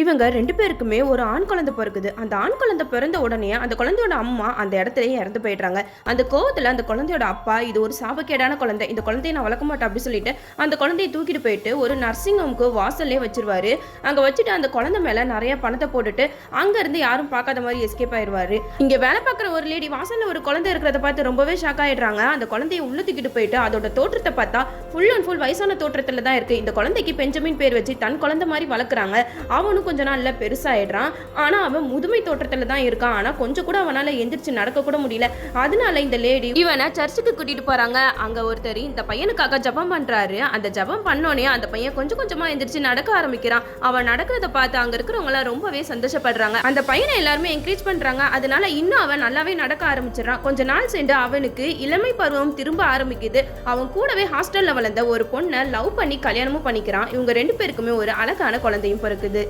இவங்க 2 பேருக்குமே ஒரு ஆண் குழந்தை பிறக்குது. அந்த ஆண் குழந்தை பிறந்த உடனே அந்த குழந்தையோட அம்மா அந்த இடத்துலயே இறந்து போயிடுறாங்க. அந்த கோவத்துல அந்த குழந்தையோட அப்பா, இது ஒரு சாபக்கேடான குழந்தை, இந்த குழந்தைய நான் வளர்க்க மாட்டேன் அப்படி சொல்லிட்டு அந்த குழந்தைய தூக்கிட்டு போயிட்டு ஒரு நர்சிங் ஹோம்க்கு வாசல்லே வச்சிருவாரு. அங்க வச்சுட்டு அந்த குழந்தை மேல நிறைய பணத்தை போட்டுட்டு அங்க இருந்து யாரும் பார்க்காத மாதிரி எஸ்கேப் ஆயிடுவாரு. இங்க வேலை பார்க்குற ஒரு லேடி வாசல்ல ஒரு குழந்தை இருக்கிறத பார்த்து ரொம்பவே ஷாக் ஆயிடுறாங்க. அந்த குழந்தைய உள்ள தூக்கிட்டு போயிட்டு அதோட தோற்றத்தை பார்த்தா ஃபுல் அண்ட் ஃபுல் வயசான தோற்றத்துல தான் இருக்கு. இந்த குழந்தைக்கு பெஞ்சமின் பேர் வச்சு தன் குழந்தை மாதிரி வளர்க்குறாங்க. அவனும் கொஞ்ச நாள்ல பெருசாயிடுறான். ஆனா அவன் முதுமை தோற்றத்துல தான் இருக்கான். ஆனா கொஞ்சம் கூட அவனால எந்திரிச்சு நடக்க கூட முடியல. அதனால இந்த லேடி இவனை சர்ச்சுக்கு கூட்டிட்டு போறாங்க. அங்க ஒருத்தர் இந்த பையனுக்காக ஜெபம் பண்றாரு. அந்த ஜெபம் பண்ணோனே அந்த பையன் கொஞ்சம் கொஞ்சமா எந்திரிச்சு நடக்க ஆரம்பிக்கிறான். அவன் நடக்கிறத பார்த்து அங்க இருக்கிறவங்க எல்லாம் ரொம்பவே சந்தோஷப்படுறாங்க. அந்த பையனை எல்லாருமே என்கரேஜ் பண்றாங்க. அதனால இன்னும் அவன் நல்லாவே நடக்க ஆரம்பிச்சிடறான். கொஞ்ச நாள் சென்று அவனுக்கு இளமை பருவம் திரும்ப ஆரம்பிக்குது. அவன் கூடவே ஹாஸ்டல்ல வளர்ந்த ஒரு பொண்ணை லவ் பண்ணி கல்யாணமும் பண்ணிக்கிறான். இவங்க 2 பேருக்குமே ஒரு அழகான குழந்தையும் பிறக்குது.